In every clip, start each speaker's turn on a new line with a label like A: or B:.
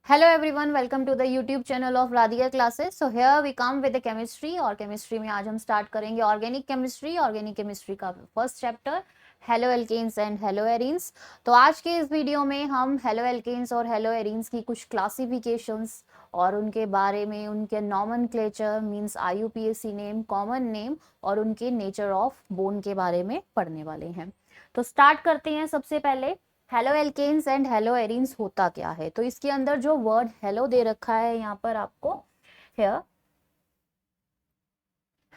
A: Hello everyone, welcome to the YouTube channel of Radhika Classes. So here we come with the chemistry और chemistry में आज हम start करेंगे organic chemistry का first chapter haloalkanes and haloarenes. तो आज के इस वीडियो में हम हेलो एल्केन्स और हेलो एरीन्स की कुछ क्लासिफिकेशंस और उनके बारे में, उनके nomenclature means IUPAC name, common name और उनके नेचर ऑफ बोन के बारे में पढ़ने वाले हैं। तो स्टार्ट करते हैं। सबसे पहले haloalkanes and haloarenes होता क्या है। तो इसके अंदर जो वर्ड हेलो दे रखा है यहाँ पर आपको, here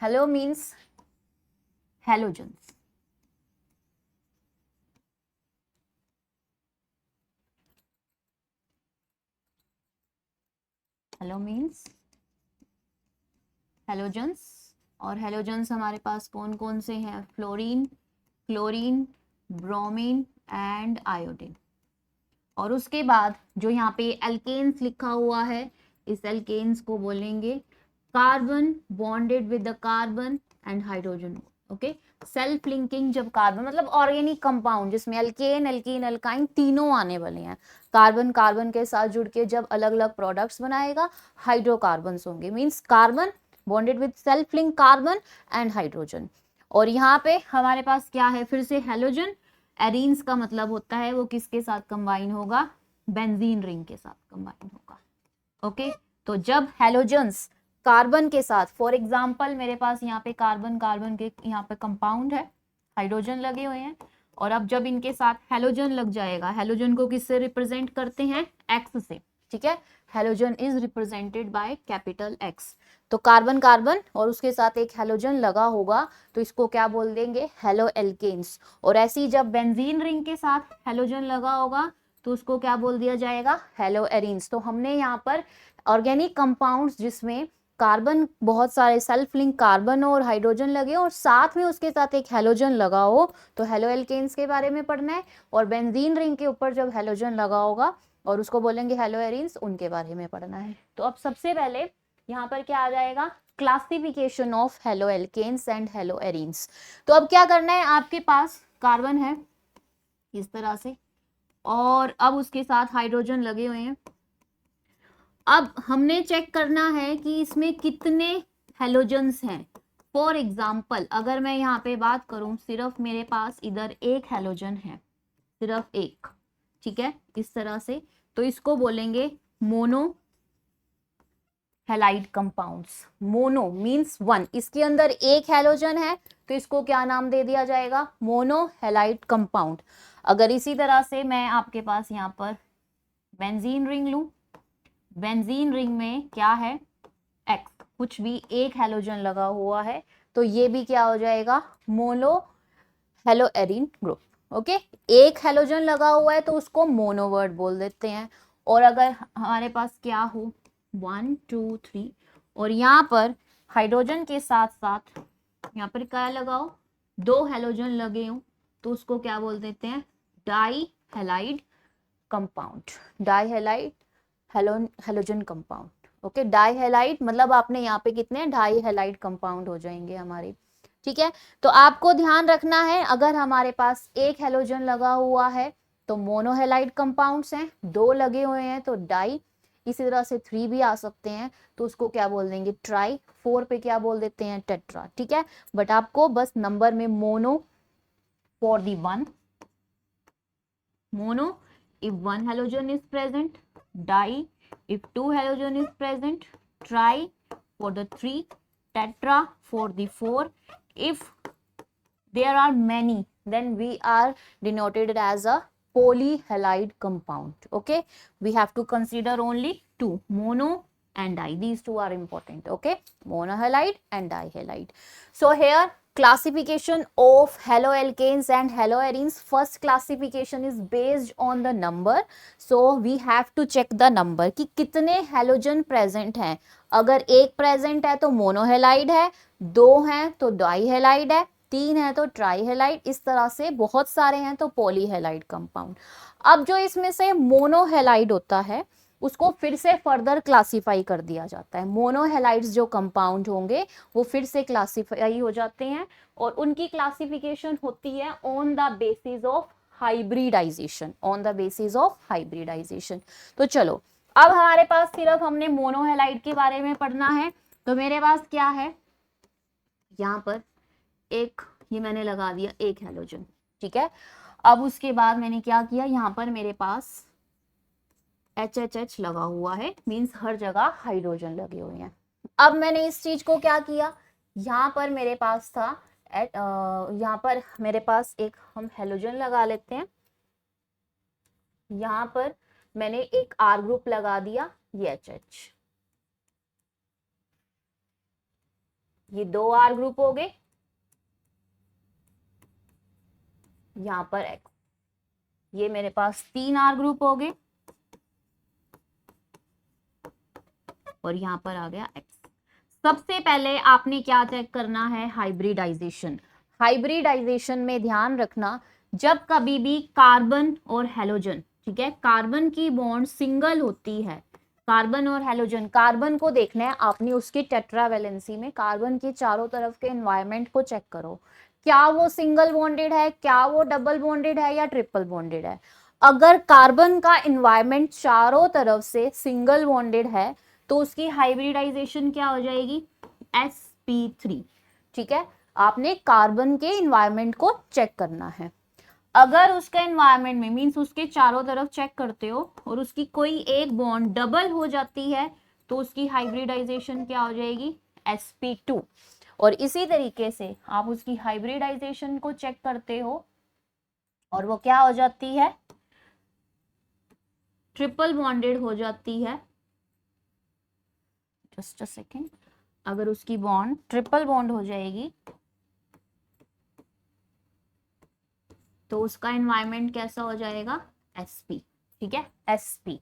A: hello means halogens. Hello means halogens. और हेलोजेंस हमारे पास कौन कौन से हैं? Fluorine, chlorine, bromine and iodine. और उसके बाद जो यहाँ पे एल्केन्स लिखा हुआ है, इस एल्केन्स को बोलेंगे carbon bonded with the carbon and hydrogen. Okay, self linking जब कार्बन मतलब ऑर्गेनिक कंपाउंड जिसमें अल्केन, एल्कीन, अल्काइन तीनों आने वाले हैं। कार्बन कार्बन के साथ जुड़ के जब अलग अलग प्रोडक्ट्स बनाएगा, हाइड्रोकार्बन्स होंगे। Means carbon bonded with self link carbon and hydrogen. और यहाँ पे हमारे पास क्या है? फिर से हेलोजन। एरीन्स का मतलब होता है वो किसके साथ कंबाइन होगा? बेंजीन रिंग के साथ कंबाइन होगा। ओके, तो जब हेलोजेंस कार्बन के साथ, फॉर एग्जांपल मेरे पास यहाँ पे कार्बन कार्बन के यहाँ पे कंपाउंड है, हाइड्रोजन लगे हुए हैं, और अब जब इनके साथ हेलोजन लग जाएगा, हेलोजन को किससे रिप्रेजेंट करते हैं? एक्स से। ठीक है, halogen is represented by capital x. तो कार्बन कार्बन और उसके साथ एक हेलोजन लगा होगा तो इसको क्या बोल देंगे? Haloalkanes. और ऐसे ही जब बेंजीन रिंग के साथ हेलोजन लगा होगा तो उसको क्या बोल दिया जाएगा? Hello arenes. तो हमने यहाँ पर ऑर्गेनिक कंपाउंड्स जिसमें कार्बन, बहुत सारे सेल्फ लिंक कार्बन और हाइड्रोजन लगे और साथ में उसके साथ एक हेलोजन लगा हो तो हेलो एल्केन्स के बारे में पढ़ना है। और बेंजीन रिंग के ऊपर जब हेलोजन लगा होगा और उसको बोलेंगे हेलो एरीन्स, उनके बारे में पढ़ना है। तो अब सबसे पहले यहाँ पर क्या आ जाएगा? Classification of haloalkanes and haloarenes. तो अब क्या करना है? आपके पास कार्बन है इस तरह से और अब उसके साथ हाइड्रोजन लगे हुए हैं। अब हमने चेक करना है कि इसमें कितने हेलोजेंस हैं। फॉर एग्जाम्पल अगर मैं यहाँ पे बात करूं, सिर्फ मेरे पास इधर एक हेलोजन है, सिर्फ एक। ठीक है, इस तरह से। तो इसको बोलेंगे mono halide compounds. Mono means one, इसके अंदर एक हेलोजन है तो इसको क्या नाम दे दिया जाएगा? Mono halide compound. अगर इसी तरह से मैं आपके पास यहाँ पर बेंजीन रिंग लूं, बेंजीन रिंग में क्या है? एक्स, कुछ भी एक हेलोजन लगा हुआ है तो ये भी क्या हो जाएगा? Mono hello arene group. Okay, एक हेलोजन लगा हुआ है तो उसको मोनो वर्ड बोल देते हैं। और अगर हमारे पास क्या हो 1 2 3 और यहाँ पर हाइड्रोजन के साथ साथ यहाँ पर क्या लगाओ? दो हेलोजन लगे हो तो उसको क्या बोल देते हैं? Die halide compound. Die halide halogen compound. Okay, die halide मतलब आपने यहाँ पे कितने डाई हेलाइड कंपाउंड हो जाएंगे हमारे। ठीक है, तो आपको ध्यान रखना है अगर हमारे पास एक हेलोजन लगा हुआ है तो मोनोहेलाइड कंपाउंड्स हैं, दो लगे हुए हैं तो डाई, इसी तरह से 3 भी आ सकते हैं तो उसको क्या बोल देंगे? ट्राई। 4 पे क्या बोल देते हैं? टेट्रा। ठीक है, बट आपको बस नंबर में mono for the one, mono if one halogen is present, di if two halogen is present, tri for the 3, tetra for the 4. If there are many then we are denoted as a polyhalide compound. Okay, we have to consider only two, mono and di. These two are important. Okay, monohalide and dihalide. So here classification of haloalkanes and haloarenes. First classification is based on the number. So we have to check the number कि कितने halogen present हैं। अगर एक present है तो monohalide है, दो हैं तो dihalide है, तीन है तो ट्राईहेलाइड, इस तरह से बहुत सारे हैं तो पॉलीहेलाइड कंपाउंड। अब जो इसमें से मोनोहेलाइड होता है उसको फिर से फर्दर क्लासिफाई कर दिया जाता है। मोनोहेलाइड्स जो कंपाउंड होंगे वो फिर से क्लासिफाई हो जाते हैं और उनकी क्लासिफिकेशन होती है on the basis of hybridisation, on the basis of hybridisation. तो चलो अब हमारे पास सिर्फ हमने मोनोहेलाइड के बारे में पढ़ना है। तो मेरे पास क्या है, यहाँ पर एक, ये मैंने लगा दिया एक हेलोजन, ठीक है। अब उसके बाद मैंने क्या किया, यहाँ पर मेरे पास HHH लगा हुआ है, मींस हर जगह हाइड्रोजन लगे हुए हैं। अब मैंने इस चीज को क्या किया, यहाँ पर मेरे पास था यहाँ पर मेरे पास एक हम हेलोजन लगा लेते हैं। यहाँ पर मैंने एक R ग्रुप लगा दिया, ये HH, ये 2 R ग्रुप हो गए। यहाँ पर X, ये मेरे पास 3 R ग्रुप हो गए, और यहाँ पर आ गया X। सबसे पहले आपने क्या चेक करना है, हाइब्रिडाइजेशन। हाइब्रिडाइजेशन में ध्यान रखना, जब कभी भी कार्बन और हेलोजन, ठीक है, कार्बन की बॉन्ड सिंगल होती है, कार्बन और हेलोजन, कार्बन को देखना है आपने उसकी टेट्रावैलेंसी में, कार्बन के चारों तरफ के एनवायरनमेंट को चेक करो, क्या वो सिंगल बॉन्डेड है, क्या वो डबल बॉन्डेड है, या ट्रिपल बॉन्डेड है। अगर कार्बन का एनवायरनमेंट चारों तरफ से सिंगल बॉन्डेड है तो उसकी हाइब्रिडाइजेशन क्या हो जाएगी, sp3, ठीक है। आपने कार्बन के एनवायरनमेंट को चेक करना है। अगर उसका एनवायरनमेंट में, मींस उसके चारों तरफ चेक करते हो और उसकी कोई एक बॉन्ड डबल हो जाती है तो उसकी हाइब्रिडाइजेशन क्या हो जाएगी, sp2। और इसी तरीके से आप उसकी हाइब्रिडाइजेशन को चेक करते हो और वो क्या हो जाती है, ट्रिपल बॉन्डेड हो जाती है। जस्ट अ सेकेंड, अगर उसकी बॉन्ड ट्रिपल बॉन्ड हो जाएगी तो उसका एनवायरनमेंट कैसा हो जाएगा, sp, ठीक है, sp।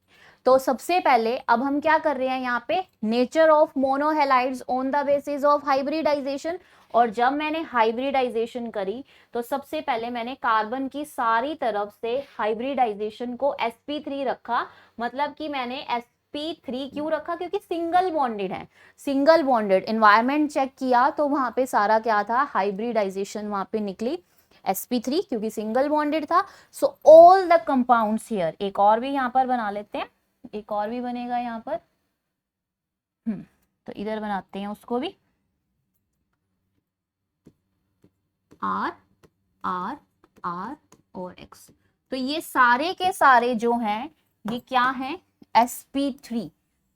A: तो सबसे पहले अब हम क्या कर रहे हैं यहाँ पे, nature of monohalides on the basis of hybridisation. और जब मैंने हाइब्रिडाइजेशन करी तो सबसे पहले मैंने कार्बन की सारी तरफ से हाइब्रिडाइजेशन को sp3 रखा, मतलब कि मैंने sp3 क्यों रखा, क्योंकि सिंगल बॉन्डेड है, सिंगल बॉन्डेड। एनवायरनमेंट चेक किया तो वहां पे सारा क्या था, हाइब्रिडाइजेशन वहां पे निकली sp3, क्योंकि सिंगल बॉन्डेड था। So all the compounds here, एक और भी यहाँ पर बना लेते हैं, एक और भी बनेगा यहाँ पर, तो इधर बनाते हैं उसको भी, R R R और X। तो ये सारे के सारे जो हैं ये क्या हैं, sp3।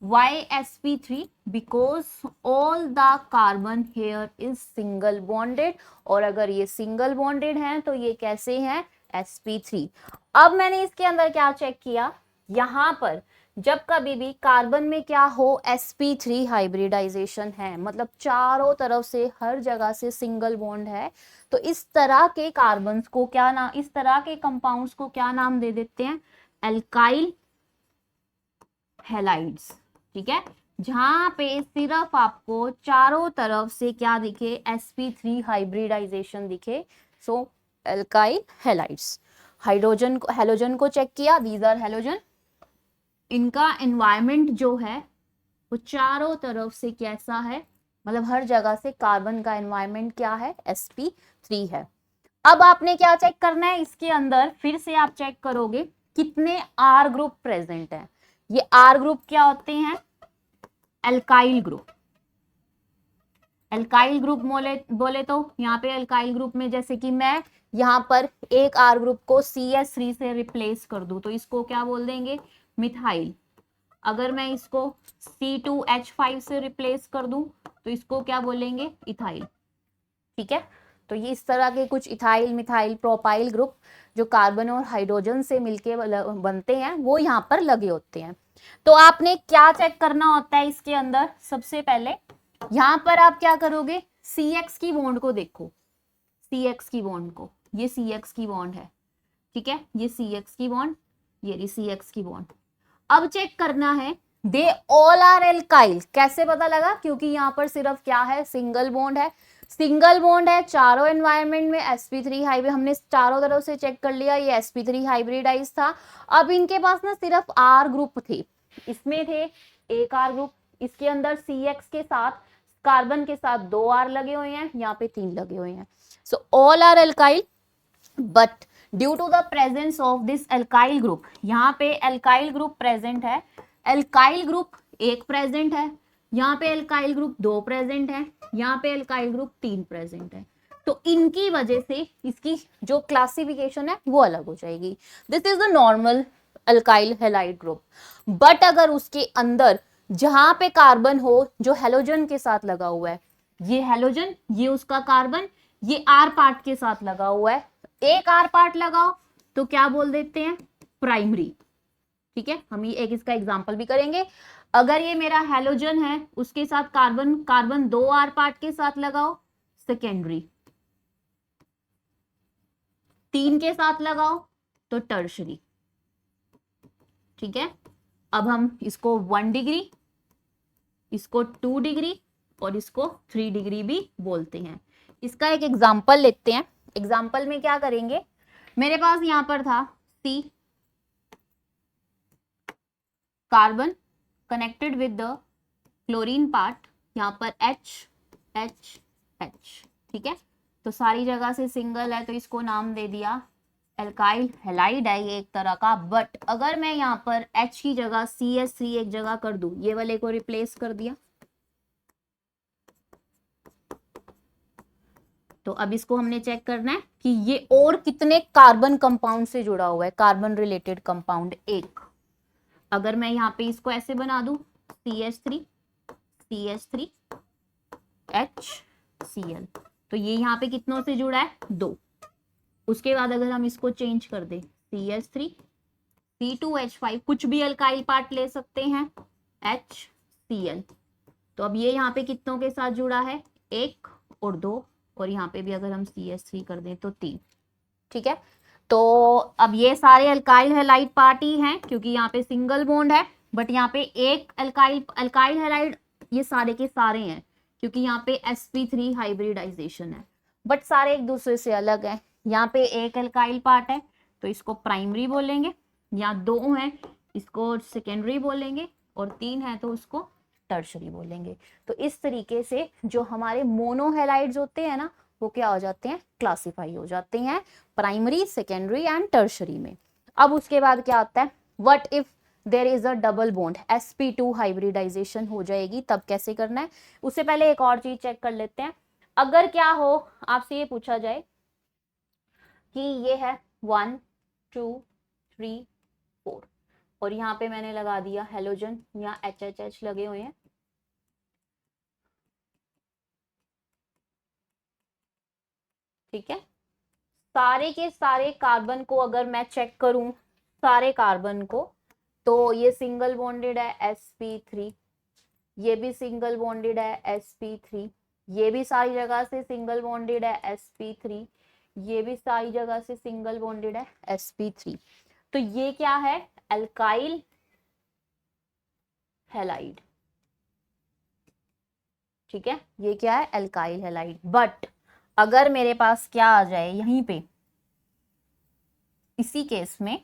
A: Why sp3? Because all the carbon here is single bonded, और अगर ये सिंगल बॉन्डेड हैं तो ये कैसे हैं, sp3। अब मैंने इसके अंदर क्या चेक किया, यहाँ पर जब कभी भी कार्बन में क्या हो, sp3 हाइब्रिडाइजेशन है, मतलब चारों तरफ से हर जगह से सिंगल बॉन्ड है, तो इस तरह के कार्बन्स को क्या नाम, इस तरह के कंपाउंड्स को क्या नाम दे देते हैं, एल्काइल हैलाइड्स, ठीक है। जहां पे सिर्फ आपको चारों तरफ से क्या दिखे, sp3 हाइब्रिडाइजेशन दिखे, सो एल्काइल हैलाइड्स। हाइड्रोजन को, हेलोजन को चेक किया, दीज आर हेलोजन, इनका एनवायरनमेंट जो है वो चारों तरफ से कैसा है, मतलब हर जगह से कार्बन का एनवायरनमेंट क्या है, sp3 है। अब आपने क्या चेक करना है, इसके अंदर फिर से आप चेक करोगे कितने R ग्रुप प्रेजेंट है। ये R ग्रुप क्या होते हैं, एल्काइल ग्रुप। एल्काइल ग्रुप बोले तो यहाँ पे एल्काइल ग्रुप में, जैसे कि मैं यहाँ पर एक R ग्रुप को CS3 से रिप्लेस कर दूं तो इसको क्या बोल देंगे, मिथाइल। अगर मैं इसको C2H5 से रिप्लेस कर दूं तो इसको क्या बोलेंगे, इथाइल, ठीक है। तो ये इस तरह के कुछ इथाइल, मिथाइल, प्रोपाइल ग्रुप जो कार्बन और हाइड्रोजन से मिलके बनते हैं वो यहाँ पर लगे होते हैं। तो आपने क्या चेक करना होता है इसके अंदर, सबसे पहले यहाँ पर आप क्या करोगे, CX की बॉन्ड को देखो, CX की बॉन्ड को, ये CX की बॉन्ड है, ठीक है, ये CX की बॉन्ड, ये रही CX की बॉन्ड। अब चेक करना है, दे ऑल आर एल्काइल। कैसे पता लगा, क्योंकि यहाँ पर सिर्फ क्या है, सिंगल बॉन्ड है, सिंगल बॉन्ड है चारों एनवायरनमेंट में, sp3 हाइब्रिड, हमने चारों तरफ से चेक कर लिया, ये sp3 हाइब्रिडाइज था। अब इनके पास ना सिर्फ R ग्रुप थे, इसमें थे एक R ग्रुप, इसके अंदर CX के साथ, कार्बन के साथ 2 R लगे हुए हैं, यहाँ पे 3 लगे हुए हैं। So all are alkyl, but due to the presence of this alkyl group, यहाँ पे एल्काइल ग्रुप प्रेजेंट है, एल्काइल ग्रुप एक प्रेजेंट है, यहाँ पे एल्काइल ग्रुप 2 प्रेजेंट है, यहाँ पे एल्काइल ग्रुप 3 प्रेजेंट है। तो इनकी वजह से इसकी जो क्लासिफिकेशन है वो अलग हो जाएगी। This is the normal alkyl halide group. But अगर उसके अंदर जहां पे कार्बन हो जो हेलोजन के साथ लगा हुआ है, ये हेलोजन, ये उसका कार्बन, ये आर पार्ट के साथ लगा हुआ है, एक आर पार्ट लगाओ तो क्या बोल देते हैं, प्राइमरी। ठीक है, हम ये एक इसका एग्जांपल भी करेंगे। अगर ये मेरा हेलोजन है, उसके साथ कार्बन, कार्बन 2 आर पार्ट के साथ लगाओ, सेकेंडरी। 3 के साथ लगाओ तो टर्शरी। ठीक है, अब हम इसको 1 डिग्री, इसको 2 डिग्री और इसको 3 डिग्री भी बोलते हैं। इसका एक एग्जांपल लेते हैं। एग्जांपल में क्या करेंगे, मेरे पास यहां पर था C carbon connected with the chlorine part, यहां पर H H H। ठीक है, तो सारी जगह से सिंगल है तो इसको नाम दे दिया एल्काइल हैलाइड है ये एक तरह का। बट अगर मैं यहाँ पर H की जगह CH3 एक जगह कर दूं, ये वाले को रिप्लेस कर दिया, तो अब इसको हमने चेक करना है कि ये और कितने कार्बन कंपाउंड से जुड़ा हुआ है, कार्बन रिलेटेड कंपाउंड एक। अगर मैं यहाँ पे इसको ऐसे बना दूं CH3 CH3 HCl, तो ये यहाँ पे कितनों से जुड़ा है, 2। उसके बाद अगर हम इसको चेंज कर दें CH3 C2H5, कुछ भी अल्काइल पार्ट ले सकते हैं, HCl, तो अब ये यहाँ पे कितनों के साथ जुड़ा है, 1 और 2, और यहाँ पे भी अगर हम CH3 कर दें तो 3। ठीक है, तो अब ये सारे अल्काइल हैलाइड पार्ट ही हैं क्योंकि यहाँ पे सिंगल बॉन्ड है। बट यहाँ पे एक अल्काइल हैलाइड ये सारे के सारे हैं क्योंकि यहाँ पे sp3 हाइब्रिडाइजेशन है, बट सारे एक दूसरे से अलग है। यहाँ पे एक अल्काइल पार्ट है तो इसको प्राइमरी बोलेंगे, यहाँ 2 हैं इसको सेकेंडरी बोलेंगे, और 3 है तो उसको टर्शरी बोलेंगे। तो इस तरीके से जो हमारे मोनोहैलाइड्स होते हैं ना, वो क्या हो जाते हैं, क्लासिफाई हो जाते हैं प्राइमरी, सेकेंडरी एंड टर्शरी में। अब उसके बाद क्या आता है, what if there is a double bond, sp2 hybridisation हो जाएगी, तब कैसे करना है। उससे पहले एक और चीज चेक कर लेते हैं। अगर क्या हो, आपसे ये पूछा जाए कि ये है 1 2 3 4 और यहाँ पे मैंने लगा दिया हेलोजन, यहाँ HHH लगे हुए हैं। ठीक है, सारे के सारे कार्बन को अगर मैं चेक करूं, सारे कार्बन को, तो ये सिंगल बॉन्डेड है sp3, ये भी सिंगल बॉन्डेड है sp3, ये भी सारी जगह से सिंगल बॉन्डेड है sp3, ये भी सारी जगह से सिंगल बॉन्डेड है sp3। तो ये क्या है, अल्काइल हैलाइड। ठीक है, ये क्या है, अल्काइल हैलाइड। बट अगर मेरे पास क्या आ जाए यहीं पे, इसी केस में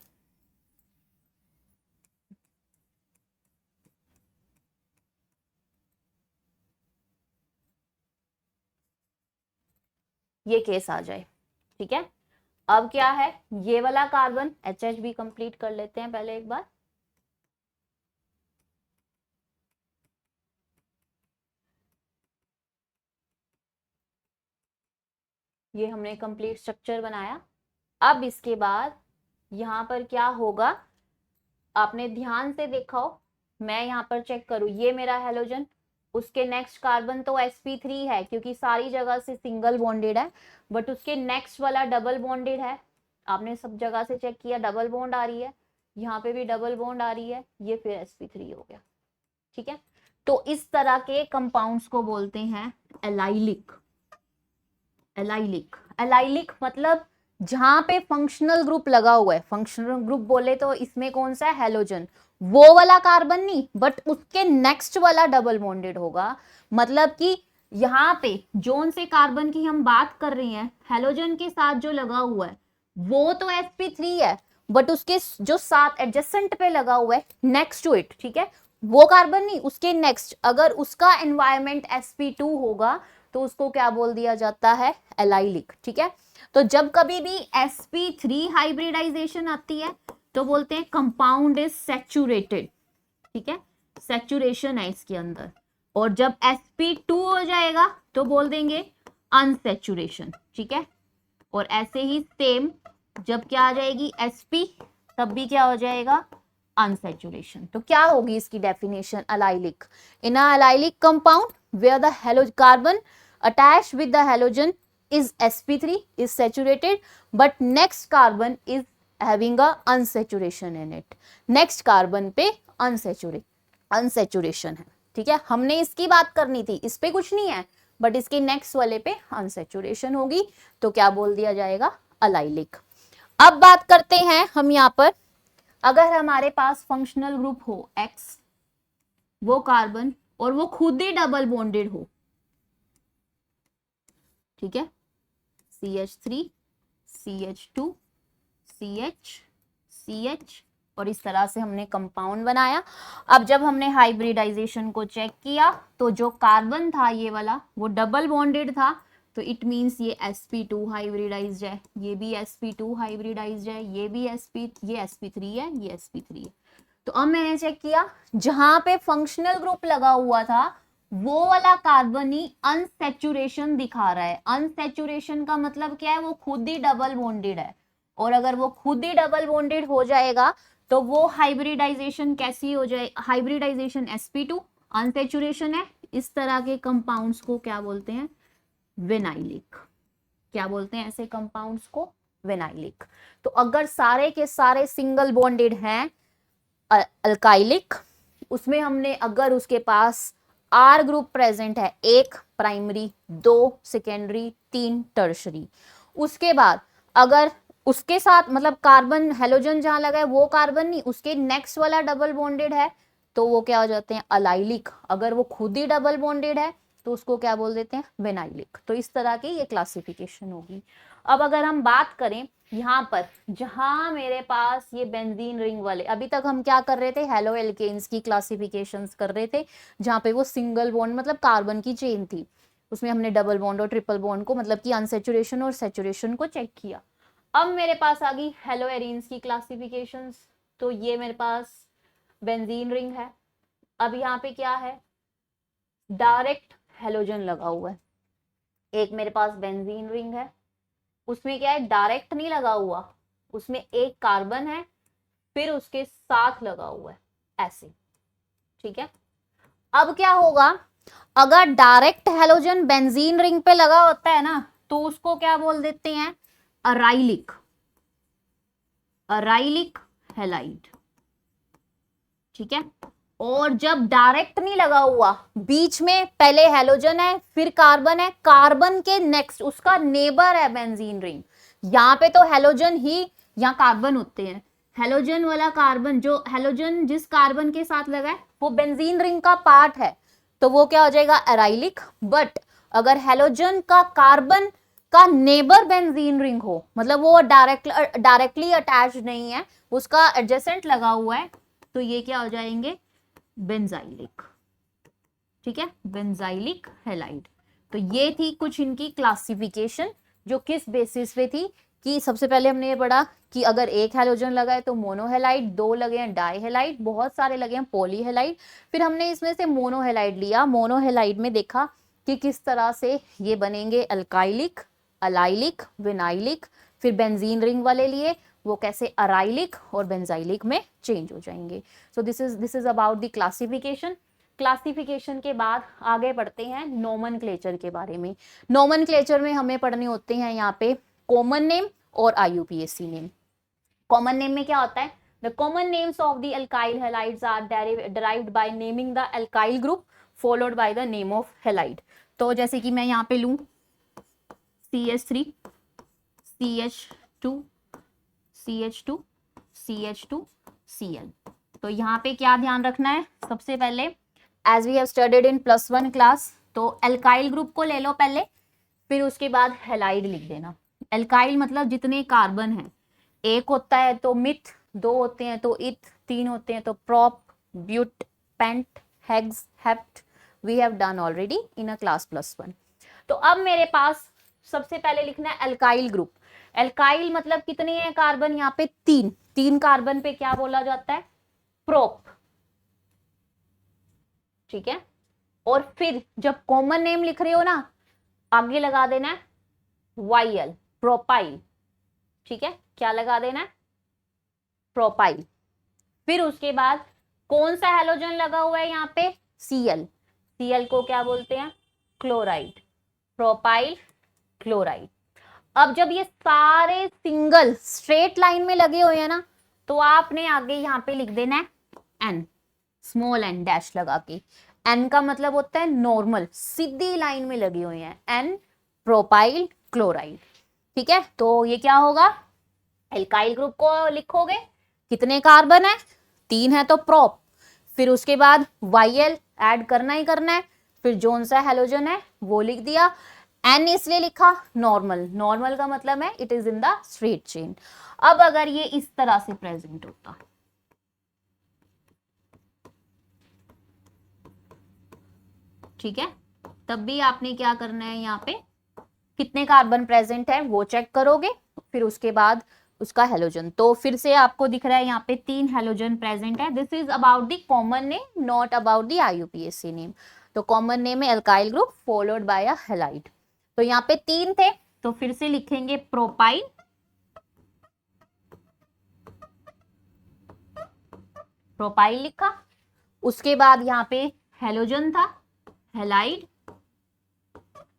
A: ये केस आ जाए, ठीक है, अब क्या है, ये वाला कार्बन HH भी कंप्लीट कर लेते हैं पहले एक बार। ये हमने कंप्लीट स्ट्रक्चर बनाया। अब इसके बाद यहाँ पर क्या होगा, आपने ध्यान से देखा हो, मैं यहाँ पर चेक करूँ, ये मेरा हेलोजन, उसके नेक्स्ट कार्बन तो sp3 है क्योंकि सारी जगह से सिंगल बॉन्डेड है, बट उसके नेक्स्ट वाला डबल बॉन्डेड है। आपने सब जगह से चेक किया, डबल बॉन्ड आ रही है, यहाँ पे भी डबल बॉन्ड आ रही है, ये फिर sp3 हो गया। ठीक है, तो इस तरह के कंपाउंड्स को बोलते हैं एलाइलिक। एलाइलिक, एलाइलिक मतलब जहां पे फंक्शनल ग्रुप लगा हुआ है। फंक्शनल ग्रुप बोले तो इसमें कौन सा है, हेलोजन, वो वाला कार्बन नहीं, बट उसके नेक्स्ट वाला डबल बॉन्डेड होगा। मतलब कि यहाँ पे जोन से कार्बन की हम बात कर रहे हैं, हेलोजन के साथ जो लगा हुआ है वो तो sp3 है, बट उसके जो साथ एडजेसेंट पे लगा हुआ है नेक्स्ट टू इट, ठीक है, वो कार्बन नहीं, उसके नेक्स्ट, अगर उसका एनवायरमेंट sp2 होगा तो उसको क्या बोल दिया जाता है, एलाइलिक। ठीक है, तो जब कभी भी sp3 हाइब्रिडाइजेशन आती है तो बोलते हैं कंपाउंड इज सैचुरेटेड। ठीक है, सैचुरेशन है इसके अंदर। और जब sp2 हो जाएगा तो बोल देंगे अनसैचुरेशन, ठीक है। और ऐसे ही सेम जब क्या आ जाएगी sp, तब भी क्या हो जाएगा अनसैचुरेशन। तो क्या होगी इसकी definition, allylic, in a allylic compound where the halo carbon attached with the halogen is sp3 is saturated but next carbon is having a unsaturation in it, next carbon पे unsaturation है, ठीक है। हमने इसकी बात करनी थी, इस पे कुछ नहीं है, बट इसके नेक्स्ट वाले पे अनसेचुरेशन होगी, तो क्या बोल दिया जाएगा अलाइलिक। अब बात करते हैं हम यहाँ पर, अगर हमारे पास फंक्शनल ग्रुप हो X, वो कार्बन और वो खुद ही डबल बॉन्डेड हो, ठीक है, CH3 CH2 CH CH, और इस तरह से हमने कंपाउंड बनाया। अब जब हमने हाइब्रिडाइजेशन को चेक किया तो जो कार्बन था ये वाला वो डबल बॉन्डेड था, तो इट मींस ये sp2 हाइब्रिडाइज्ड है, ये भी sp2 हाइब्रिडाइज्ड है, ये भी ये sp3 है, ये sp3 है। तो अब मैंने चेक किया जहां पे फंक्शनल ग्रुप लगा हुआ था वो वाला कार्बन ही अनसैचुरेशन दिखा रहा है। अनसैचुरेशन का मतलब क्या है, वो खुद ही डबल बॉन्डेड है, और अगर वो खुद ही डबल बॉन्डेड हो जाएगा तो वो हाइब्रिडाइजेशन कैसी हो जाए, हाइब्रिडाइजेशन sp2 अनसैचुरेशन है। इस तरह के कंपाउंड्स को क्या बोलते हैं, विनाइलिक। क्या बोलते हैं ऐसे कंपाउंड्स को, विनाइलिक। तो अगर सारे के सारे सिंगल बॉन्डेड हैं अल्काइलिक, उसमें हमने अगर उसके पास R ग्रुप प्रेजेंट है, 1 प्राइमरी, 2 सेकेंडरी, 3 टर्शरी, उसके बाद अगर उसके साथ मतलब कार्बन हेलोजन जहां लगा है वो कार्बन नहीं, उसके नेक्स्ट वाला डबल बॉन्डेड है, तो वो क्या हो जाते हैं अलाइलिक। अगर वो खुद ही डबल बॉन्डेड है तो उसको क्या बोल देते हैं, विनाइलिक। तो इस तरह की ये क्लासिफिकेशन होगी। अब अगर हम बात करें यहाँ पर, जहां मेरे पास ये बेंजीन रिंग वाले, अभी तक हम क्या कर रहे थे, हेलो एल्केन्स की क्लासिफिकेशंस कर रहे थे, जहां पे वो सिंगल बॉन्ड मतलब कार्बन की चेन थी, उसमें हमने डबल बॉन्ड और ट्रिपल बॉन्ड को मतलब कि अनसैचुरेशन और सैचुरेशन को चेक किया। अब मेरे पास आ गई हेलो एरीन्स की क्लासिफिकेशंस। तो ये मेरे पास बेंजीन रिंग है। अब यहाँ पे क्या है, डायरेक्ट हेलोजन लगा हुआ है। एक मेरे पास बेंजीन रिंग है, उसमें क्या है, डायरेक्ट नहीं लगा हुआ, उसमें एक कार्बन है फिर उसके साथ लगा हुआ है ऐसे, ठीक है। अब क्या होगा, अगर डायरेक्ट हेलोजन बेंजीन रिंग पे लगा होता है ना तो उसको क्या बोल देते हैं, अराइलिक, अराइलिक हैलाइड, ठीक है। और जब डायरेक्ट नहीं लगा हुआ, बीच में पहले हेलोजन है फिर कार्बन है, कार्बन के नेक्स्ट उसका नेबर है बेंजीन रिंग, यहाँ पे तो हेलोजन ही, यहाँ कार्बन होते हैं, हेलोजन वाला कार्बन, जो हेलोजन जिस कार्बन के साथ लगा है वो बेंजीन रिंग का पार्ट है, तो वो क्या हो जाएगा एराइलिक। बट अगर हेलोजन का कार्बन का नेबर बेंजीन रिंग हो, मतलब वो डायरेक्टली अटैच नहीं है, उसका एडजेसेंट लगा हुआ है, तो ये क्या हो जाएंगे, बेंजाइलिक, ठीक है, बेंजाइलिक हैलाइड। तो ये थी कुछ इनकी क्लासिफिकेशन, जो किस बेसिस पे थी, कि सबसे पहले हमने ये पढ़ा कि अगर एक हैलोजन लगा है तो मोनोहेलाइड, 2 लगे हैं डाईहेलाइड, बहुत सारे लगे हैं पॉलीहेलाइड। फिर हमने इसमें से मोनोहेलाइड लिया, मोनोहेलाइड में देखा कि किस तरह से ये बनेंगे अल्काइलिक, अलाइलिक, विनाइलिक। फिर बेंजीन रिंग वाले लिए, वो कैसे अराइलिक और बेंजाइलिक में चेंज हो जाएंगे। सो this is about the classification. Classification के बाद आगे बढ़ते हैं नोमेनक्लेचर के बारे में। नोमेनक्लेचर में हमें पढ़ने होते हैं यहाँ पे कॉमन नेम और IUPAC नेम। कॉमन नेम में क्या होता है, the common names of the alkyl halides are derived by naming the alkyl group followed by the name of halide। तो जैसे कि मैं यहाँ पे लूं CH3 CH2 CH2 CH2 Cl। तो यहाँ पे क्या ध्यान रखना है, सबसे पहले as we have studied in +1 class, तो एल्काइल ग्रुप को ले लो पहले, फिर उसके बाद हैलाइड लिख देना। एल्काइल मतलब जितने कार्बन हैं, 1 होता है तो मिथ, 2 होते हैं तो इथ, 3 होते हैं तो prop, but, pent, hex, hept. We have done already in a class +1। तो अब मेरे पास सबसे पहले लिखना है एल्काइल ग्रुप। एल्काइल मतलब कितने हैं कार्बन, यहाँ पे 3 कार्बन पे क्या बोला जाता है, प्रोप, ठीक है। और फिर जब कॉमन नेम लिख रहे हो ना, आगे लगा देना है YL, प्रोपाइल, ठीक है। क्या लगा देना है? प्रोपाइल। फिर उसके बाद कौन सा हैलोजन लगा हुआ है यहाँ पे? Cl। Cl को क्या बोलते हैं? Chloride, propyl chloride. अब जब ये सारे सिंगल स्ट्रेट लाइन में लगे हुए हैं ना, तो आपने आगे यहाँ पे लिख देना है N, स्मॉल n डैश लगा के। N का मतलब होता है नॉर्मल, सीधी लाइन में लगे हुए हैं, N प्रोपाइल क्लोराइड, ठीक है। तो ये क्या होगा? एल्काइल ग्रुप को लिखोगे, कितने कार्बन है? 3 है तो प्रोप, फिर उसके बाद YL ऐड करना ही करना है, फिर जोन सा हैलोजन है वो लिख दिया। N इसलिए लिखा नॉर्मल, नॉर्मल का मतलब है it is in the straight chain. अब अगर ये इस तरह से प्रेजेंट होता, ठीक है, तब भी आपने क्या करना है, यहाँ पे कितने कार्बन प्रेजेंट है वो चेक करोगे, फिर उसके बाद उसका हेलोजन। तो फिर से आपको दिख रहा है यहाँ पे 3 हेलोजन प्रेजेंट है। This is about the common name, not about the IUPAC name. तो कॉमन नेम है alkyl group followed by a halide. तो यहाँ पे 3 थे, तो फिर से लिखेंगे प्रोपाइल, प्रोपाइल लिखा। उसके बाद यहाँ पे हेलोजन था, हैलाइड।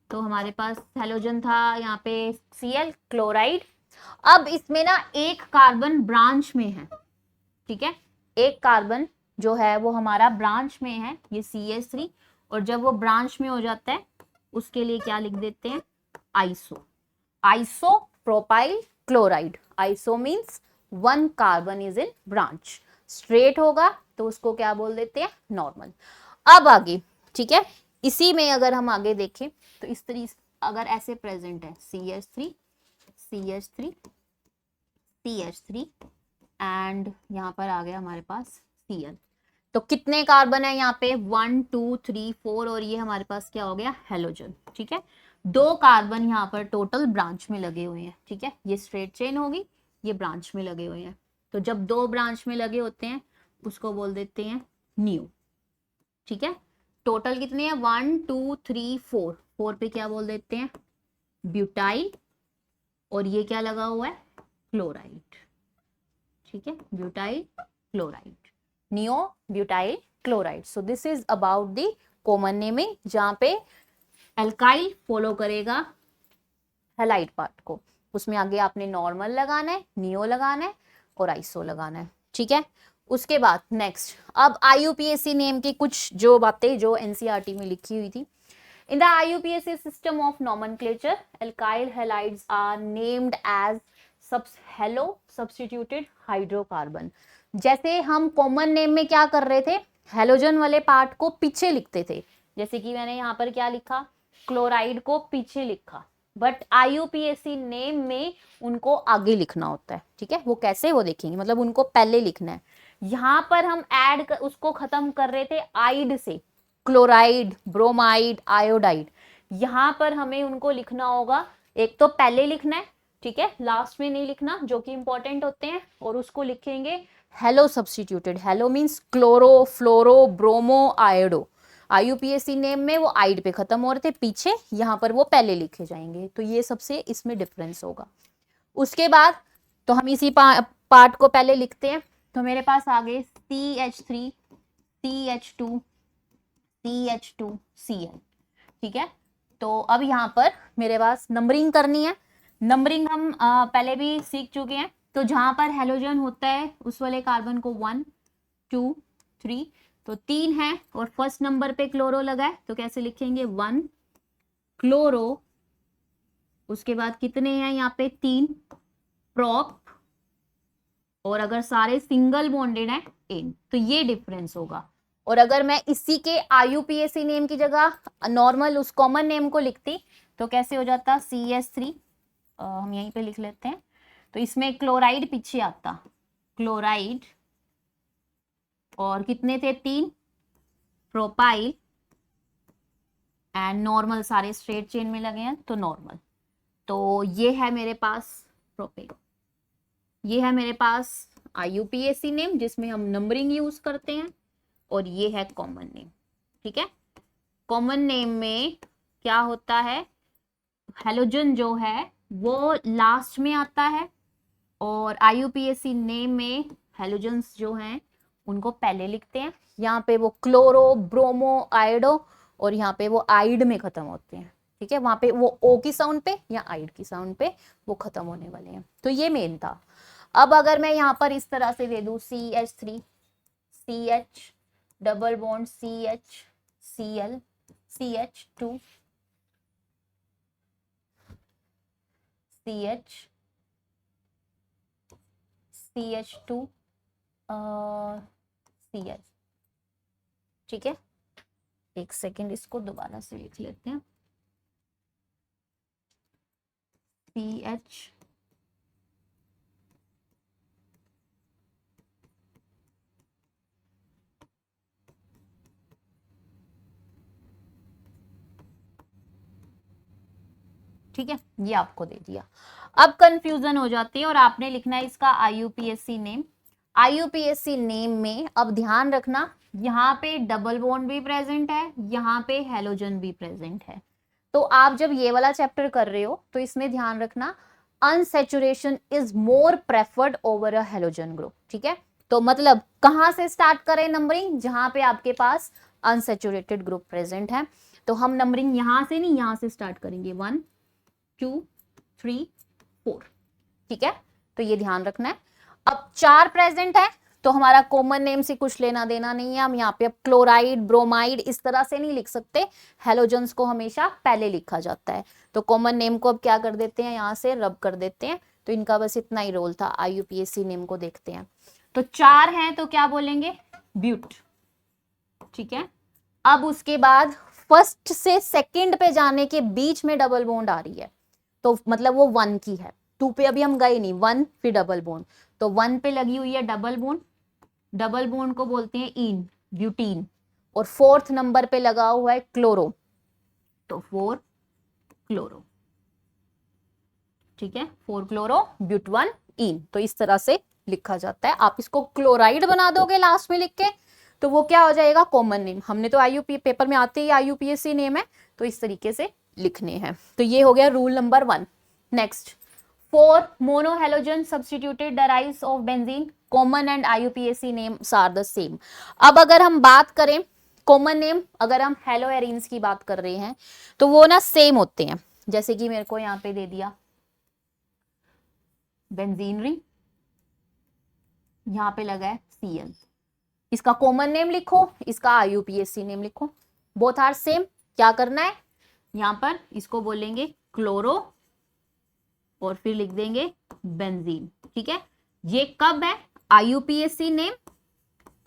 A: तो हमारे पास हेलोजन था यहाँ पे Cl, क्लोराइड। अब इसमें ना एक कार्बन ब्रांच में है, ठीक है, एक कार्बन जो है वो हमारा ब्रांच में है, ये CH3। और जब वो ब्रांच में हो जाता है उसके लिए क्या लिख देते हैं? Iso, iso propyl chloride. Iso means 1 carbon is in branch. Straight होगा तो उसको क्या बोल देते हैं? नॉर्मल। अब आगे, ठीक है, इसी में अगर हम आगे देखें तो इस तरीके से अगर ऐसे प्रेजेंट है CH3, CH3, CH3 एंड यहाँ पर आ गया हमारे पास Cl। तो कितने कार्बन है यहाँ पे? 1 2 3 4, और ये हमारे पास क्या हो गया? हेलोजन, ठीक है। 2 कार्बन यहाँ पर टोटल ब्रांच में लगे हुए हैं, ठीक है। ये स्ट्रेट चेन होगी, ये ब्रांच में लगे हुए हैं। तो जब 2 ब्रांच में लगे होते हैं उसको बोल देते हैं न्यू, ठीक है। टोटल कितने हैं? 1 2 3 4, 4 पे क्या बोल देते हैं? ब्यूटाइल। और ये क्या लगा हुआ है? क्लोराइड, ठीक है, butyl chloride, neo butyl chloride. So this is about the common naming, जहां पे एल्काइल फॉलो करेगा हैलाइड पार्ट को, उसमें आगे आपने नॉर्मल लगाना है, नियो लगाना है और आइसो लगाना है, ठीक है। उसके बाद नेक्स्ट, अब IUPAC नेम की कुछ जो बातें जो NCERT में लिखी हुई थी। In the IUPAC system of nomenclature, alkyl halides are named as hello substituted hydrocarbon। जैसे हम कॉमन नेम में क्या कर रहे थे? हेलोजन वाले पार्ट को पीछे लिखते थे, जैसे कि मैंने यहाँ पर क्या लिखा? क्लोराइड को पीछे लिखा। बट IUPAC नेम में उनको आगे लिखना होता है, ठीक है। वो कैसे, वो देखेंगे, मतलब उनको पहले लिखना है। यहाँ पर हम उसको खत्म कर रहे थे आइड से, क्लोराइड, ब्रोमाइड, आयोडाइड। यहां पर हमें उनको लिखना होगा, एक तो पहले लिखना है, ठीक है, लास्ट में नहीं लिखना, जो कि इंपॉर्टेंट होते हैं। और उसको लिखेंगे halo substituted. Halo means chloro, fluoro, bromo, iodo. IUPAC name में वो आइड पे खत्म हो रहे थे पीछे, यहाँ पर वो पहले लिखे जाएंगे। तो ये सबसे इसमें डिफरेंस होगा। उसके बाद तो हम इसी पार्ट को पहले लिखते हैं। तो मेरे पास आ गए CH3, CH2, CH2Cl, ठीक है। तो अब यहाँ पर मेरे पास नंबरिंग करनी है। नंबरिंग हम पहले भी सीख चुके हैं। तो जहां पर हेलोजन होता है उस वाले कार्बन को 1 2 3, तो 3 है और फर्स्ट नंबर पे क्लोरो लगा है, तो कैसे लिखेंगे? 1 क्लोरो। उसके बाद कितने हैं यहाँ पे? 3 प्रोप। और अगर सारे सिंगल बॉन्डेड है एन, तो ये डिफरेंस होगा। और अगर मैं इसी के IUPAC नेम की जगह नॉर्मल उस कॉमन नेम को लिखती तो कैसे हो जाता? CH3, हम यहीं पे लिख लेते हैं। तो इसमें क्लोराइड पीछे आता, क्लोराइड, और कितने थे? 3 प्रोपाइल एंड नॉर्मल, सारे स्ट्रेट चेन में लगे हैं तो नॉर्मल। तो ये है मेरे पास प्रोपेन, ये है मेरे पास IUPAC नेम जिसमें हम नंबरिंग यूज करते हैं, और ये है कॉमन नेम। ठीक है, कॉमन नेम में क्या होता है, हेलोजन जो है वो लास्ट में आता है, और IUPAC नेम में हेलोजन्स जो हैं उनको पहले लिखते हैं। यहाँ पे वो क्लोरो, ब्रोमो, आइडो, और यहाँ पे वो आइड में खत्म होते हैं। ठीक है, वहां पे वो ओ की साउंड पे या आइड की साउंड पे वो खत्म होने वाले हैं। तो ये मेन था। अब अगर मैं यहाँ पर इस तरह से दे दूं CH3, CH double bond CH, Cl, CH2, CH, CH2, Cl। ठीक है, एक सेकेंड इसको दोबारा से लिख लेते हैं। CH, ठीक है, ये आपको दे दिया। अब कंफ्यूजन हो जाती है और आपने लिखना है इसका IUPAC नेम। IUPAC नेम में अब ध्यान रखना, यहाँ पे डबल बॉन्ड भी प्रेजेंट है, यहाँ पे हेलोजन भी प्रेजेंट है। तो आप जब ये वाला चैप्टर कर रहे हो तो इसमें ध्यान रखना unsaturation is more preferred over a halogen group. ठीक है, तो मतलब कहां से स्टार्ट करें नंबरिंग, जहां पे आपके पास अनसैचुरेटेड ग्रुप प्रेजेंट है। तो हम नंबरिंग यहां से नहीं, यहां से स्टार्ट करेंगे 1 2 3 4। ठीक है, तो ये ध्यान रखना है। अब 4 प्रेजेंट है तो हमारा कॉमन नेम से कुछ लेना देना नहीं है। हम यहाँ पे अब क्लोराइड, ब्रोमाइड इस तरह से नहीं लिख सकते, हेलोजन्स को हमेशा पहले लिखा जाता है। तो कॉमन नेम को अब क्या कर देते हैं, यहाँ से रब कर देते हैं। तो इनका बस इतना ही रोल था। IUPAC नेम को देखते हैं। तो 4 हैं तो क्या बोलेंगे, ब्यूट। ठीक है, अब उसके बाद फर्स्ट से सेकंड पे जाने के बीच में डबल बॉन्ड आ रही है तो मतलब वो 1 की है। 2 पे अभी हम गए नहीं, 1 फिर डबल बॉन्ड, तो 1 पे लगी हुई है डबल बॉन्ड। डबल बॉन्ड को बोलते हैं इन, ब्यूटीन। और 4th नंबर पे लगा हुआ है क्लोरो, तो 4 क्लोरो। ठीक है, 4 क्लोरो ब्यूट 1 इन। तो इस तरह से लिखा जाता है। आप इसको क्लोराइड बना दोगे लास्ट में लिख के तो वो क्या हो जाएगा, कॉमन नेम। हमने तो IUP पेपर में आते ही IUPAC नेम है तो इस तरीके से लिखने हैं। तो ये हो गया rule number 1। Next, 4 monohalogen substituted derivatives of benzene, common and IUPAC names are the same. अब अगर हम बात करें कॉमन नेम, अगर हम हेलोएरिन्स की बात कर रहे हैं तो वो ना सेम होते हैं। जैसे कि मेरे को यहाँ पे दे दिया बेंजीन रिंग, यहाँ पे लगा है Cl। इसका कॉमन नेम लिखो, इसका IUPAC नेम लिखो, बोथ आर सेम। क्या करना है, यहां पर इसको बोलेंगे क्लोरो और फिर लिख देंगे बेंजीन। ठीक है, ये कब है, IUPAC name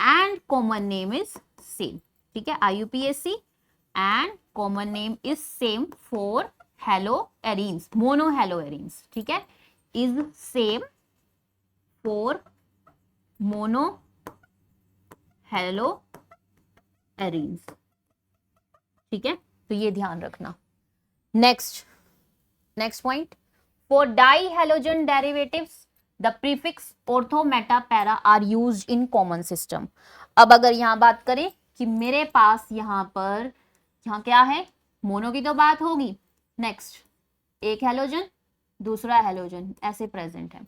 A: and common name is same. ठीक है, IUPAC and common name is same for haloarenes, monohaloarenes. ठीक है, is same for mono haloarenes. ठीक है, तो ये ध्यान रखना। Next point, for di halogen derivatives the prefix ortho meta para are used in common system. अब अगर यहां बात करें कि मेरे पास यहां पर यहाँ क्या है, मोनो की तो बात होगी। नेक्स्ट, एक हेलोजन दूसरा हेलोजन ऐसे प्रेजेंट है।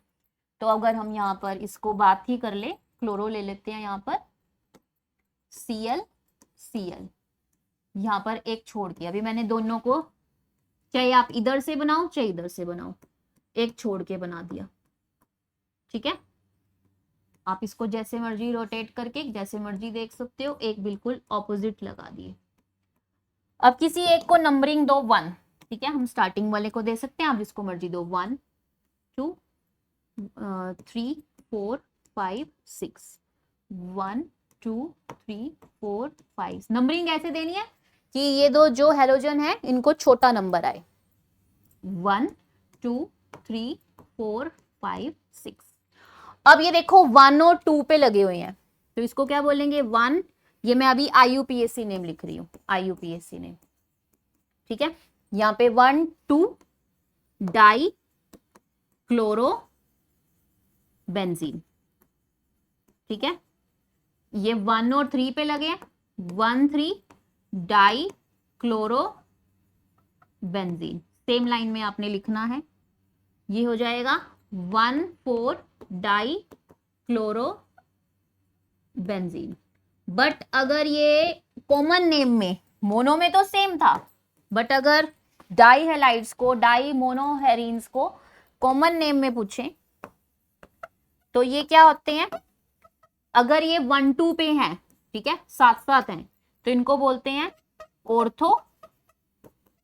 A: तो अगर हम यहाँ पर इसको बात ही कर ले, क्लोरो ले लेते हैं यहाँ पर Cl, Cl, यहाँ पर एक छोड़ के, अभी मैंने दोनों को चाहे आप इधर से बनाओ चाहे इधर से बनाओ, एक छोड़ के बना दिया। ठीक है, आप इसको जैसे मर्जी रोटेट करके जैसे मर्जी देख सकते हो, एक बिल्कुल ऑपोजिट लगा दिए। अब किसी एक को नंबरिंग दो 1। ठीक है, हम स्टार्टिंग वाले को दे सकते हैं, आप जिसको मर्जी दो 1 2 3 4 5 6 1 2 3 4 5। नंबरिंग ऐसे देनी है कि ये दो जो हेलोजन है इनको छोटा नंबर आए, 1 2 3 4 5 6। अब ये देखो 1 और 2 पे लगे हुए हैं तो इसको क्या बोलेंगे, 1। ये मैं अभी IUPAC नेम लिख रही हूँ, IUPAC नेम। ठीक है, यहाँ पे 1 2 डाई क्लोरो बेंजीन। ठीक है, ये 1 और 3 पे लगे हैं, 1 3 die chloro benzene, same line में आपने लिखना है, ये हो जाएगा 1,4 डाई क्लोरो बेंजीन। बट अगर ये कॉमन नेम में, मोनो में तो सेम था, बट अगर डाई हैलाइड्स को, डाई मोनोहेरिन्स को कॉमन नेम में पूछे तो ये क्या होते हैं, अगर ये 1-2 पे हैं, ठीक है, साथ साथ हैं, तो इनको बोलते हैं ऑर्थो,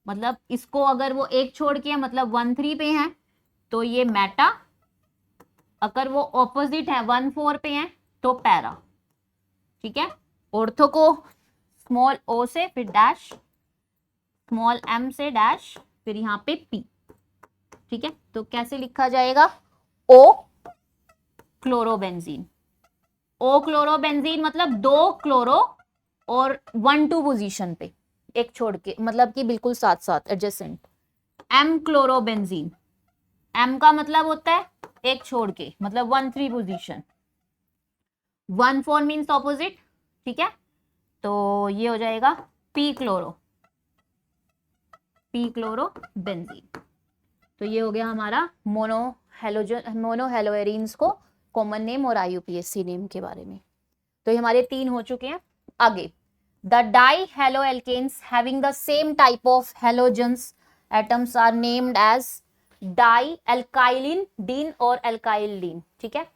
A: मतलब इसको अगर वो एक छोड़ के मतलब 1-3 पे हैं तो ये मेटा, अगर वो ऑपोजिट है 1-4 पे हैं तो पैरा, ठीक है। ऑर्थो को स्मॉल ओ से, फिर डैश, स्मॉल एम से डैश, फिर यहाँ पे पी, ठीक है। तो कैसे लिखा जाएगा, ओ क्लोरोबेंजीन। ओ क्लोरोबेंजीन मतलब 2 क्लोरो और 1-2 पोजीशन पे, एक छोड़ के, मतलब कि बिल्कुल साथ साथ एडजेसेंट। एम क्लोरोबेंजीन, एम का मतलब होता है एक छोड़ के, मतलब 1-3 पोजीशन, 1-4 मीन्स ऑपोजिट, ठीक है। तो ये हो जाएगा पी क्लोरो बेंजीन। तो ये हो गया हमारा मोनोहेलोएरीन्स को कॉमन नेम और IUPAC नेम के बारे में। तो ये हमारे 3 हो चुके हैं। आगे, the die halo alkanes having the same type of halogens atoms are named as di alkylidene और एल्काइलिन, ठीक है।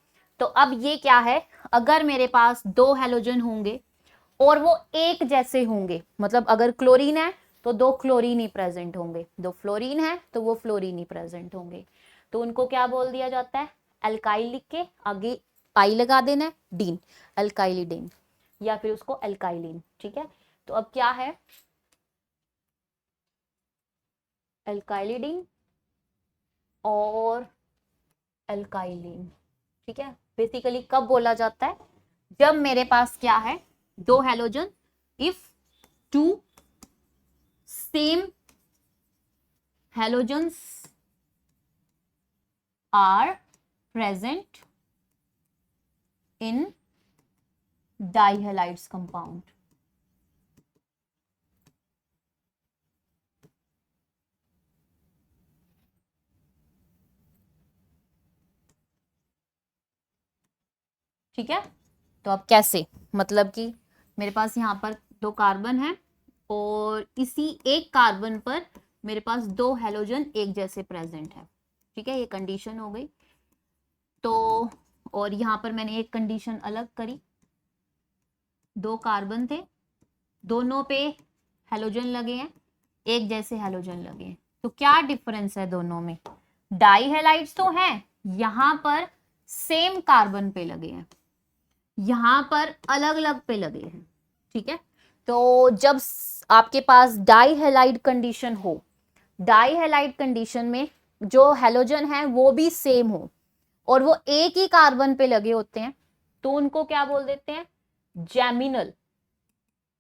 A: तो अब ये क्या है, अगर मेरे पास 2 हेलोजन होंगे और वो एक जैसे होंगे, मतलब अगर क्लोरीन है तो 2 क्लोरीन ही प्रेजेंट होंगे, 2 फ्लोरीन है तो वो फ्लोरीन ही प्रेजेंट होंगे, तो उनको क्या बोल दिया जाता है, एल्काइल लिख के आगे आई लगा देना है, डीन, एल्काइलिडीन, या फिर उसको एल्काइलिन, ठीक है। तो अब क्या है, एल्काइलिडीन और एल्काइलिन, ठीक है। बेसिकली कब बोला जाता है, जब मेरे पास क्या है, 2 halogen, if 2 same halogens are present in dihalides compound. ठीक है। तो अब कैसे, मतलब कि मेरे पास यहाँ पर 2 कार्बन है और इसी एक कार्बन पर मेरे पास 2 हेलोजन एक जैसे प्रेजेंट है, ठीक है, ये कंडीशन हो गई। तो और यहाँ पर मैंने एक कंडीशन अलग करी, 2 कार्बन थे, दोनों पे हेलोजन लगे हैं, एक जैसे हेलोजन लगे हैं, तो क्या डिफरेंस है दोनों में, डाई हैलाइड्स तो हैं, यहाँ पर सेम कार्बन पे लगे हैं, यहाँ पर अलग अलग पे लगे हैं, ठीक है। तो जब आपके पास डाई हैलाइड कंडीशन हो, डाई हैलाइड कंडीशन में जो हेलोजन है वो भी सेम हो और वो एक ही कार्बन पे लगे होते हैं, तो उनको क्या बोल देते हैं, जैमिनल,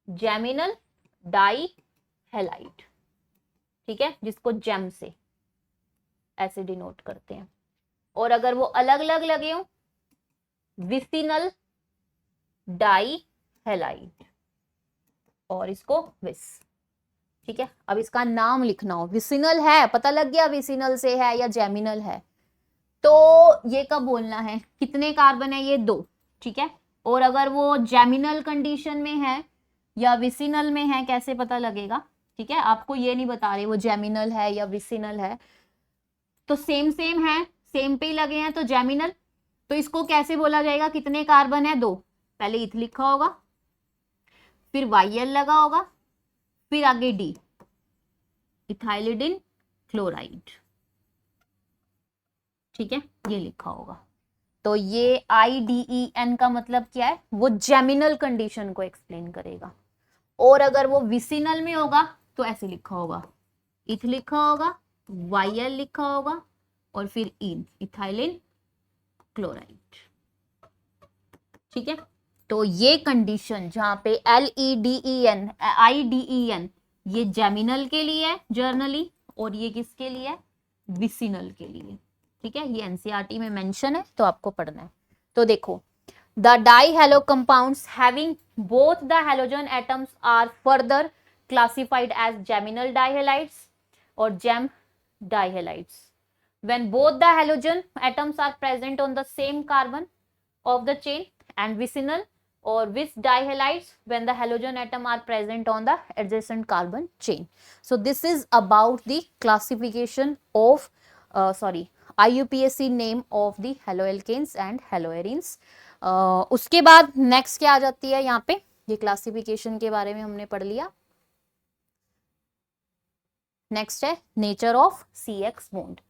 A: जैमिनल डाई हैलाइड, ठीक है, जिसको जेम से ऐसे डिनोट करते हैं। और अगर वो अलग अलग लगे हो, विसिनल डाई हैलाइड, और इसको विस, ठीक है। अब इसका नाम लिखना हो, विसिनल है, पता लग गया विसिनल से है या जेमिनल है, तो ये कब बोलना है, कितने कार्बन है, ये 2, ठीक है। और अगर वो जेमिनल कंडीशन में है या विसिनल में है, कैसे पता लगेगा, ठीक है, आपको ये नहीं बता रहे वो जेमिनल है या विसिनल है, तो सेम सेम है, सेम पे ही लगे हैं तो जेमिनल, तो इसको कैसे बोला जाएगा, कितने कार्बन है, 2, पहले इथ लिखा होगा, फिर YL लगा होगा, फिर आगे D, इथाइलिडिन क्लोराइड, ठीक है, ये लिखा होगा। तो ये IDEN का मतलब क्या है, वो जेमिनल कंडीशन को एक्सप्लेन करेगा। और अगर वो विसिनल में होगा तो ऐसे लिखा होगा, इथ लिखा होगा, YL लिखा होगा, और फिर इन, इथाइलिन क्लोराइड, ठीक है। तो ये कंडीशन जहां पे LEDEN IDEN ये जेमिनल के लिए है जर्नली, और ये किसके लिए है, विसिनल के लिए, ठीक है। ये NCERT में मेंशन है तो आपको पढ़ना है। तो देखो, the die hello compounds having both the halogen atoms are further classified as geminal dihalides or gem dihalides. When both the halogen atoms are present on the same carbon of the chain, and vicinal or vis dihalides when the halogen atom are present on the adjacent carbon chain. So this is about the classification of IUPAC name of the haloalkanes and haloarenes. उसके बाद next क्या आ जाती है यहाँ पे, ये classification के बारे में हमने पढ़ लिया. नेक्स्ट है nature of CX bond.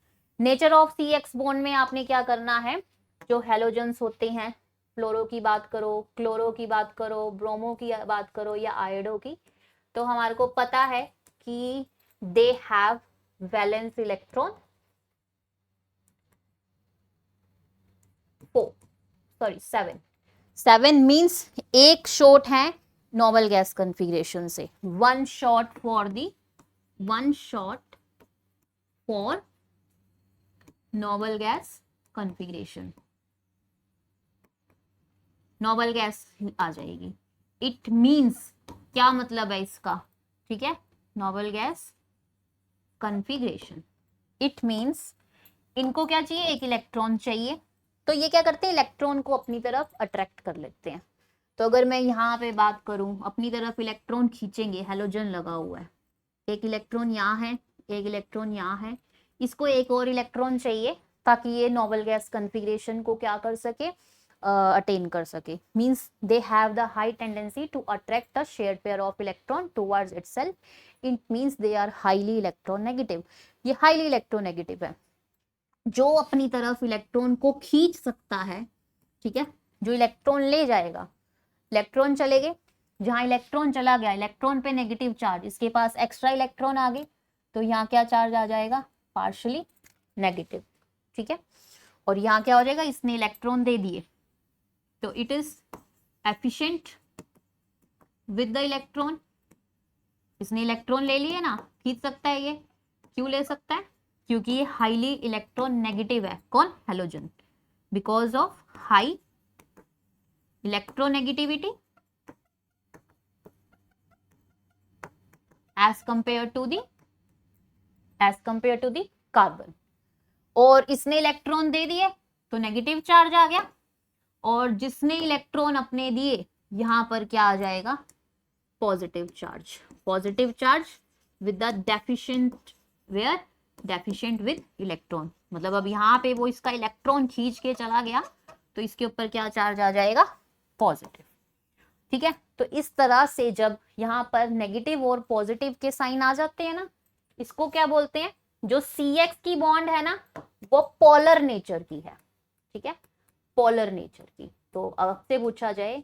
A: Nature of CX bond में आपने क्या करना है, जो हेलोजेंस होते हैं, फ्लोरो की बात करो, क्लोरो की बात करो, ब्रोमो की बात करो या आयोडो की, तो हमारे को पता है कि they have valence electron 7 means एक शॉट है नोबल गैस कॉन्फ़िगरेशन से, one short for noble gas configuration, noble gas आ जाएगी. इट मींस क्या मतलब है इसका, ठीक है, noble gas configuration. It means इनको क्या चाहिए, एक इलेक्ट्रॉन चाहिए, तो ये क्या करते हैं, इलेक्ट्रॉन को अपनी तरफ अट्रैक्ट कर लेते हैं. तो अगर मैं यहाँ पे बात करूं, अपनी तरफ इलेक्ट्रॉन खींचेंगे, हेलोजन लगा हुआ है, एक इलेक्ट्रॉन यहाँ है, एक इलेक्ट्रॉन यहाँ है, इसको एक और इलेक्ट्रॉन चाहिए ताकि ये नोबल गैस कॉन्फ़िगरेशन को क्या कर सके, अटेन कर सके. Means they have the high tendency to attract the shared pair of electron towards itself. It means they are highly electronegative. ये हाईली इलेक्ट्रोनेगेटिव है, जो अपनी तरफ इलेक्ट्रॉन को खींच सकता है, ठीक है, जो इलेक्ट्रॉन ले जाएगा. इलेक्ट्रॉन चले गए, जहां इलेक्ट्रॉन चला गया, इलेक्ट्रॉन पे नेगेटिव चार्ज, इसके पास एक्स्ट्रा इलेक्ट्रॉन आ गए, तो यहाँ क्या चार्ज आ जाएगा, पार्शियली नेगेटिव, ठीक है. और यहाँ क्या हो जाएगा, इसने इलेक्ट्रॉन दे दिए, तो it is efficient with the electron. इसने इलेक्ट्रॉन ले लिए ना, खींच सकता है ये. क्यों ले सकता है, क्योंकि ये हाईली इलेक्ट्रॉन नेगेटिव है. कौन, halogen, because of high electronegativity as compared to the carbon. और इसने इलेक्ट्रॉन दे दिए तो नेगेटिव चार्ज आ गया, और जिसने इलेक्ट्रॉन अपने दिए यहां पर क्या आ जाएगा, positive charge with the deficient, where deficient with electron. मतलब अब यहाँ पे वो इसका इलेक्ट्रॉन खींच के चला गया, तो इसके ऊपर क्या चार्ज आ जाएगा, पॉजिटिव, ठीक है. तो इस तरह से जब यहाँ पर नेगेटिव और पॉजिटिव के साइन आ जाते हैं ना, इसको क्या बोलते हैं, जो CX की बॉन्ड है ना, वो पोलर नेचर की है, ठीक है, पोलर नेचर की. तो आपसे पूछा जाए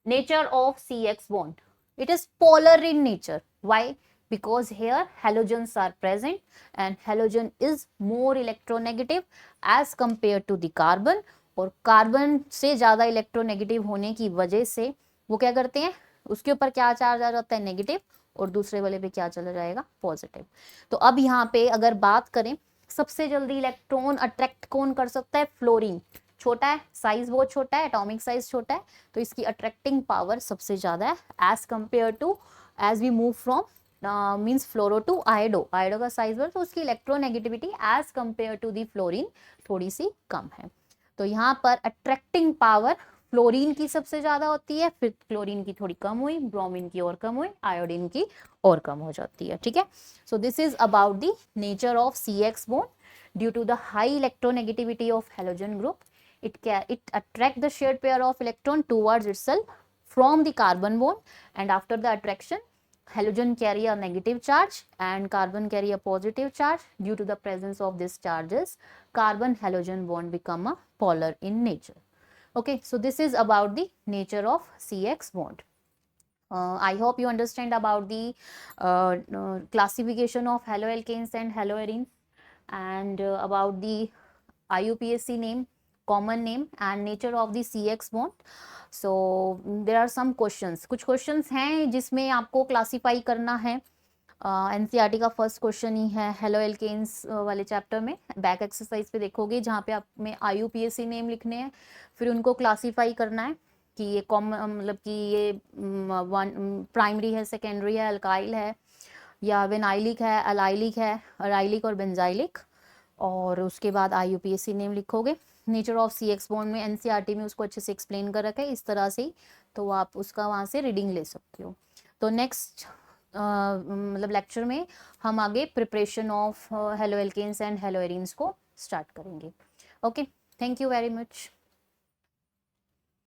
A: nature of CX bond, it is polar in nature. Why? Because here halogens are present and halogen is more electronegative as compared to the carbon. और कार्बन से ज्यादा इलेक्ट्रोनेगेटिव होने की वजह से वो क्या करते हैं, उसके ऊपर क्या चार्ज आ जाता है, नेगेटिव, और दूसरे वाले पे क्या चला जाएगा, पॉजिटिव. तो अब यहाँ पे अगर बात करें, सबसे जल्दी इलेक्ट्रॉन अट्रैक्ट कौन कर सकता है, फ्लोरीन. छोटा है, साइज बहुत छोटा है, एटॉमिक साइज छोटा है, तो इसकी अट्रैक्टिंग पावर सबसे ज्यादा है as compare to, as we move from means fluoro to iodo. Iodo का साइज बढ़, तो उसकी electronegativity as compare to the fluorine थोड़ी सी कम है. तो यहाँ पर अट्रैक्टिंग पावर फ्लोरीन की सबसे ज्यादा होती है, फिर क्लोरीन की थोड़ी कम हुई, ब्रोमीन की और कम हुई, आयोडीन की और कम हो जाती है, ठीक है. So this is about the nature of CX bond. Due to the high electronegativity of halogen group, it attract the shared pair of electron towards itself from the carbon bond, and after the attraction halogen carry a negative charge and carbon carry a positive charge. Due to the presence of these charges, carbon halogen bond become a polar in nature. Okay, so this is about the nature of CX bond. I hope you understand about the classification of haloalkanes and haloarenes, and about the IUPAC name, common name, and nature of the CX bond. So there are some questions, कुछ questions हैं जिसमें आपको classify करना है. NCERT का first question ही है halo alkanes वाले chapter में. बैक एक्सरसाइज पे देखोगे जहाँ पे आप में IUPAC नेम लिखने हैं, फिर उनको क्लासीफाई करना है. कि ये कॉमन मतलब कि ये वन प्राइमरी है, सेकेंडरी है, अल्काइल है या विनाइलिक है, अलाइलिक है, अराइलिक और बेंजाइलिक। और उसके बाद IUPAC नेम लिखोगे। नेचर ऑफ CX बॉन्ड में NCERT में उसको अच्छे से एक्सप्लेन कर रखा है इस तरह से, तो आप उसका वहाँ से रीडिंग ले सकते हो। तो नेक्स्ट मतलब लेक्चर में हम आगे preparation of haloalkanes and haloarenes को स्टार्ट करेंगे। Okay, thank you very much.